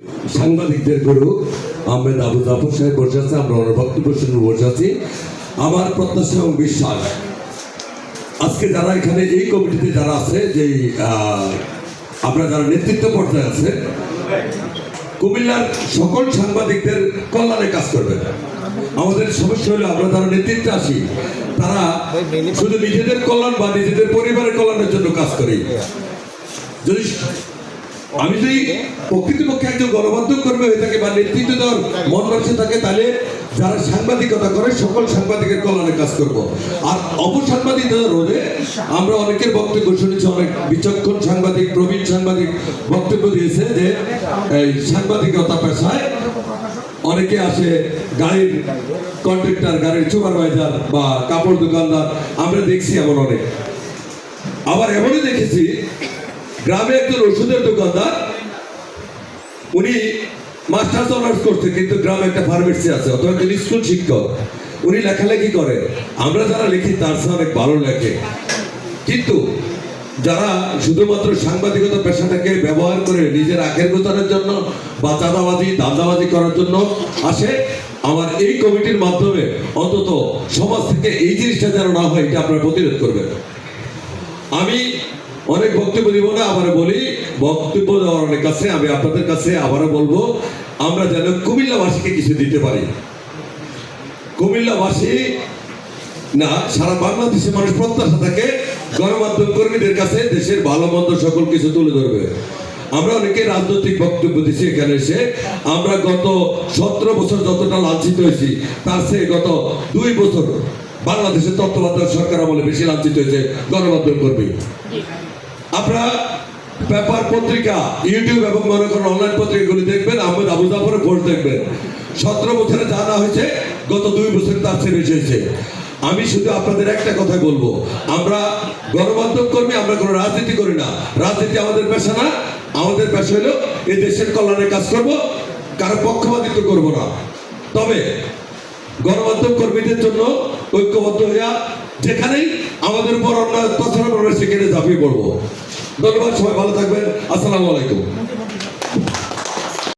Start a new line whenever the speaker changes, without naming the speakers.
সাংবাদিকদের গুরু আহমেদ আবু জাফর সাহেব বসে আছে, আমরা ওনার বক্তব্য শুনে বসে আছি। আমার প্রত্যাশা এবং বিশ্বাস আজকে যারা এখানে এই কমিটিতে যারা আছে, যে আপনারা যারা নেতৃত্ব পর্যায়ে আছে, কুমিল্লার সকল সাংবাদিকদের কল্যাণে কাজ করবেন। আমাদের সমস্যা হলো আমরা যারা নেতৃত্বে আসি তারা শুধু নিজেদের কল্যাণ বা নিজেদের পরিবারের কল্যাণের জন্য কাজ করি। যদি আমি যদি প্রকৃতপক্ষে একজন গণমাধ্যম কর্মী হয়ে থাকে বা নেতৃত্ব দেওয়ার মন মানসে থাকে, তাহলে যারা সাংবাদিকতা করে সকল সাংবাদিকের কল্যাণে কাজ করব। আর অপসাংবাদিকতা রোধে আমরা অনেকের বক্তব্য শুনেছি, অনেক বিচক্ষণ সাংবাদিক, প্রবীণ সাংবাদিক বক্তব্য দিয়েছে যে এই সাংবাদিকতা পেশায় অনেকে আসে গাড়ির কন্ট্রাক্টর, গাড়ির সুপারভাইজার বা কাপড় দোকানদার, আমরা দেখছি এমন অনেক। আবার এমনই দেখেছি গ্রামে একজন ওষুধের দোকানদার, উনি মাস্টার্স অনার্স করছে, কিন্তু গ্রামে একটা ফার্মেসি আছে, অথবা একজন স্কুল শিক্ষক, উনি লেখালেখি করে। আমরা যারা লিখি তার সাথে অনেক ভালো লেখে, কিন্তু যারা শুধুমাত্র সাংবাদিকতা পেশাটাকে ব্যবহার করে নিজের আখের গোছানোর জন্য বা চাঁদাবাজি ধান্দাবাজি করার জন্য আসে, আমার এই কমিটির মাধ্যমে অন্তত সমাজ থেকে এই জিনিসটা যেন না হয়, এটা আপনারা প্রতিরোধ করবেন। আমি অনেক বক্তব্য দিব না, আবার বলি বক্তব্য দেওয়ার অনেক কাছে, আমি আপনাদের কাছে আবারও বলবো, আমরা যেন কুমিল্লাবাসীকে কিছু দিতে পারি। কুমিল্লাবাসী না, সারা বাংলাদেশের মানুষ প্রত্যাশা থাকে গণমাধ্যম কর্মীদের কাছে দেশের ভালো মন্দ সকল কিছু তুলে ধরবে। আমরা অনেকে রাজনৈতিক বক্তব্য দিচ্ছি এখানে এসে, আমরা গত 17 বছর যতটা লাঞ্ছিত হয়েছি তার চেয়ে গত 2 বছর বাংলাদেশের তত্ত্বাবধায়ক সরকার আমলে বেশি লাঞ্ছিত হয়েছে গণমাধ্যম কর্মী। আপনারা পেপার, পত্রিকা, ইউটিউব এবং মনে করেন অনলাইন পত্রিকাগুলি দেখবেন, আহমেদ আবু জাফরের পোস্ট দেখবেন। 17 বছরে যা না হয়েছে গত 2 বছরে তার চেয়ে বেশি হয়েছে। আমি শুধু আপনাদের একটা কথা বলবো, আমরা গণমাধ্যম কর্মী, আমরা কোনো রাজনীতি করি না। রাজনীতি আমাদের পেশা না, আমাদের পেশা হলো এই দেশের কল্যাণে কাজ করব, কারো পক্ষপাতিত্ব করব না। তবে গণমাধ্যম কর্মীদের জন্য ঐক্যবদ্ধ হইয়া যেখানেই আমাদের উপর অন্যায় অত্যাচার সেখানে ঝাঁপিয়ে পড়বো। ধন্যবাদ, সবাই ভালো থাকবেন। আসসালামু আলাইকুম।